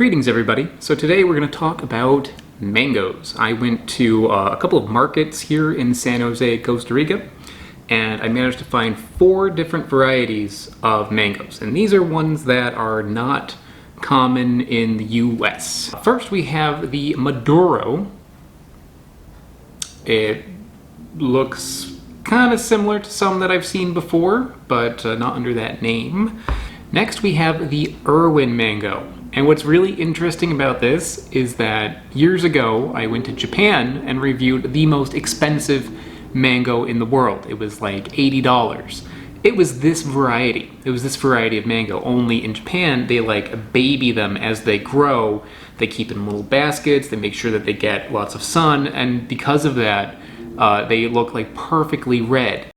Greetings everybody. So today we're going to talk about mangoes. I went to a couple of markets here in San Jose, Costa Rica, and I managed to find 4 different varieties of mangoes. And these are ones that are not common in the US. First we have the Maduro. It looks kind of similar to some that I've seen before, but not under that name. Next we have the Irwin mango. And what's really interesting about this is that years ago I went to Japan and reviewed the most expensive mango in the world. It was like $80. It was this variety. It was this variety of mango. Only in Japan they like baby them as they grow. They keep them in little baskets. They make sure that they get lots of sun, and because of that they look like perfectly red.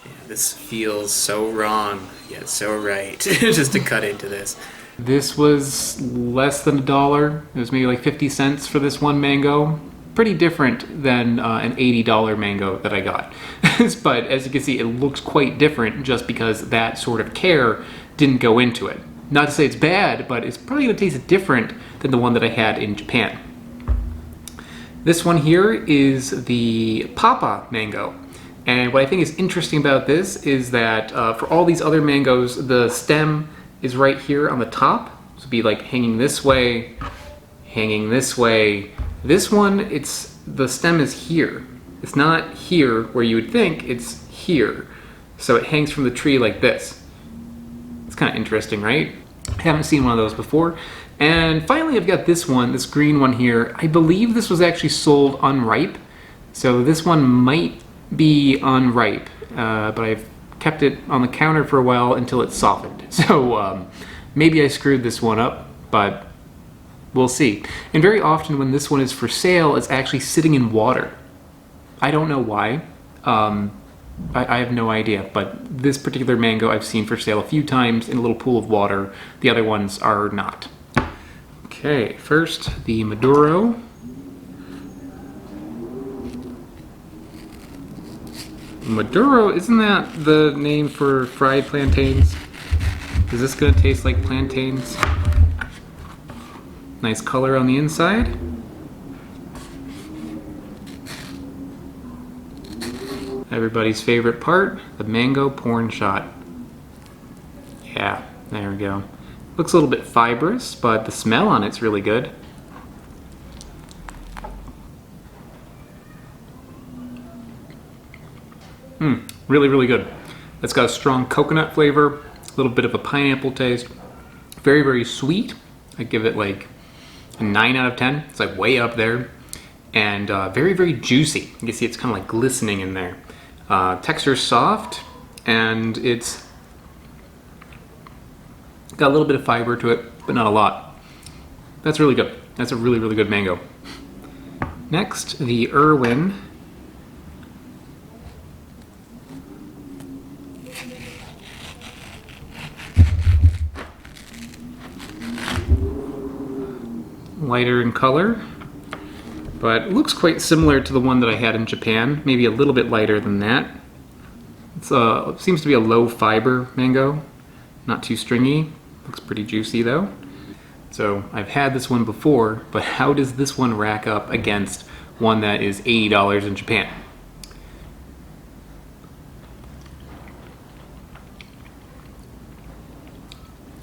Yeah, this feels so wrong yet so right. Just to cut into this. This was less than $1. It was maybe like 50 cents for this one mango. Pretty different than an $80 mango that I got. But as you can see, it looks quite different just because that sort of care didn't go into it. Not to say it's bad, but it's probably going to taste different than the one that I had in Japan. This one here is the Papa mango. And what I think is interesting about this is that for all these other mangoes, the stem is right here on the top. So it'd be like hanging this way, hanging this way. This one, the stem is here. It's not here where you would think, it's here. So it hangs from the tree like this. It's kind of interesting, right? I haven't seen one of those before. And finally I've got this one, this green one here. I believe this was actually sold unripe. So this one might be unripe, but I've kept it on the counter for a while until it softened. So maybe I screwed this one up, but we'll see. And very often when this one is for sale, it's actually sitting in water. I don't know why. I have no idea, but this particular mango I've seen for sale a few times in a little pool of water. The other ones are not. Okay, first the Maduro. Maduro, isn't that the name for fried plantains? Is this gonna taste like plantains? Nice color on the inside. Everybody's favorite part, the mango porn shot. Yeah, there we go. Looks a little bit fibrous, but the smell on it's really good. Really, really good. It's got a strong coconut flavor, a little bit of a pineapple taste. Very, very sweet. I give it like a 9 out of 10. It's like way up there. And very, very juicy. You can see it's kind of like glistening in there. Texture's soft, and it's got a little bit of fiber to it, but not a lot. That's really good. That's a really, really good mango. Next, the Irwin. Lighter in color, but it looks quite similar to the one that I had in Japan, maybe a little bit lighter than that. It seems to be a low fiber mango, not too stringy. Looks pretty juicy though. So I've had this one before, but how does this one rack up against one that is $80 in Japan?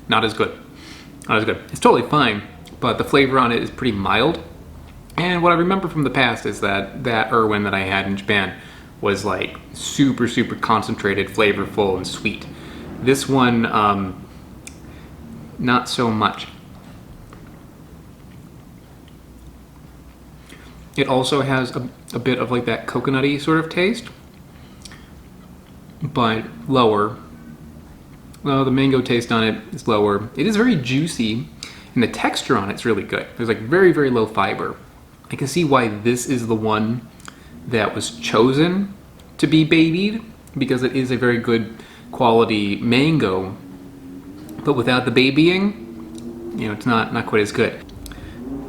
Not as good. Not as good. It's totally fine, but the flavor on it is pretty mild. And what I remember from the past is that Irwin that I had in Japan was like super, super concentrated, flavorful, and sweet. This one, not so much. It also has a bit of like that coconutty sort of taste, but lower. Well, the mango taste on it is lower. It is very juicy. And the texture on it's really good. There's like very, very low fiber. I can see why this is the one that was chosen to be babied, because it is a very good quality mango. But without the babying, you know, it's not quite as good.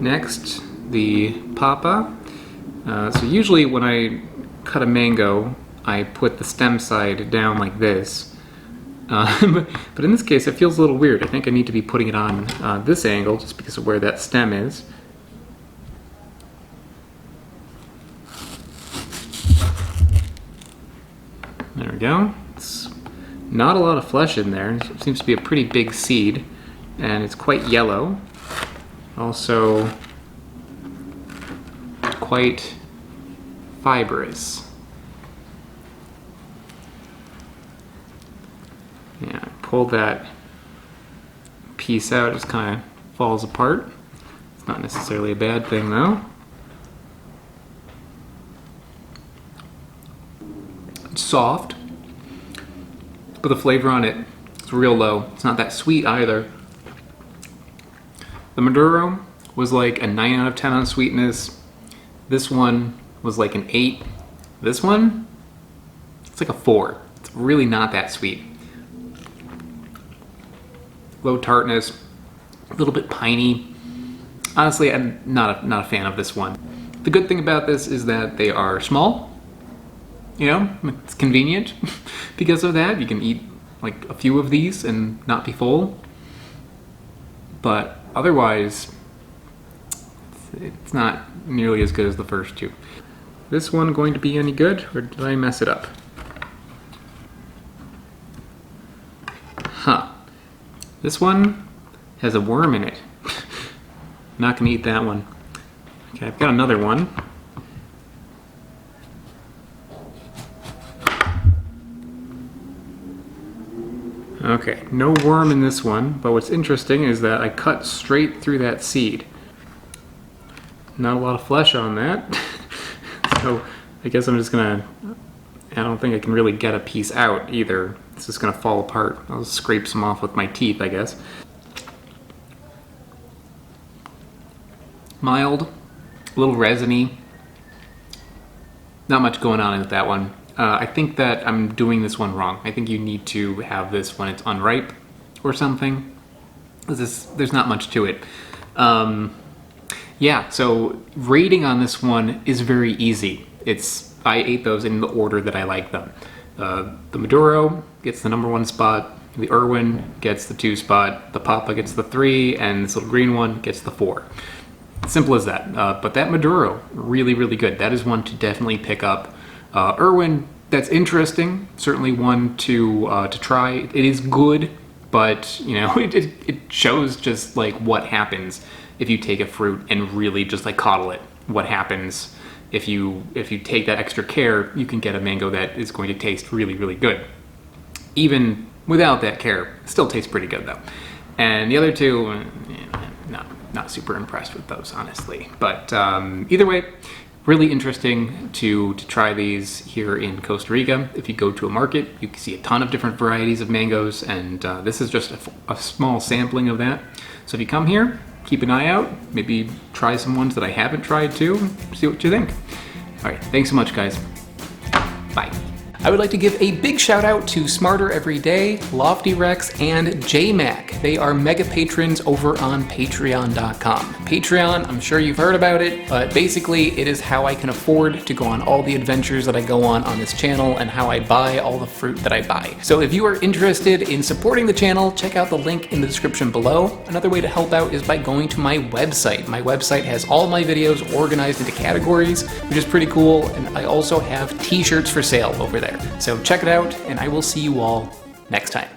Next, the Papa. So usually when I cut a mango, I put the stem side down like this. But in this case, it feels a little weird. I think I need to be putting it on this angle just because of where that stem is. There we go. It's not a lot of flesh in there. It seems to be a pretty big seed, and it's quite yellow. Also, quite fibrous. Yeah, pull that piece out, it just kind of falls apart. It's not necessarily a bad thing though. It's soft, but the flavor on it is real low. It's not that sweet either. The Maduro was like a 9 out of 10 on sweetness. This one was like an 8. This one, it's like a 4. It's really not that sweet. Low tartness, a little bit piney. Honestly, I'm not a fan of this one. The good thing about this is that they are small. You know, it's convenient because of that. You can eat like a few of these and not be full. But otherwise, it's not nearly as good as the first two. This one going to be any good, or did I mess it up? Huh. This one has a worm in it. Not gonna eat that one. Okay, I've got another one. Okay, no worm in this one, but what's interesting is that I cut straight through that seed. Not a lot of flesh on that. So I guess I'm just gonna, I don't think I can really get a piece out either. It's just gonna fall apart. I'll scrape some off with my teeth, I guess. Mild, a little resiny. Not much going on with that one. I think that I'm doing this one wrong. I think you need to have this when it's unripe or something. There's not much to it. Yeah, so rating on this one is very easy. I ate those in the order that I like them. The Maduro gets the #1 spot, the Irwin gets the 2 spot, the Papa gets the 3, and this little green one gets the 4. Simple as that. But that Maduro, really, really good. That is one to definitely pick up. Irwin, that's interesting. Certainly one to try. It is good, but you know, it shows just like what happens if you take a fruit and really just like coddle it. What happens if you take that extra care, you can get a mango that is going to taste really, really good. Even without that care, it still tastes pretty good though. And the other two, not super impressed with those, honestly. But either way, really interesting to try these here in Costa Rica. If you go to a market, you can see a ton of different varieties of mangoes, and this is just a small sampling of that. So if you come here, keep an eye out, maybe try some ones that I haven't tried too, see what you think. All right, thanks so much, guys. Bye. I would like to give a big shout out to Smarter Every Day, Loftyrex, and JMac. They are mega patrons over on patreon.com. Patreon, I'm sure you've heard about it, but basically it is how I can afford to go on all the adventures that I go on this channel and how I buy all the fruit that I buy. So if you are interested in supporting the channel, check out the link in the description below. Another way to help out is by going to my website. My website has all my videos organized into categories, which is pretty cool, and I also have t-shirts for sale over there. So check it out, and I will see you all next time.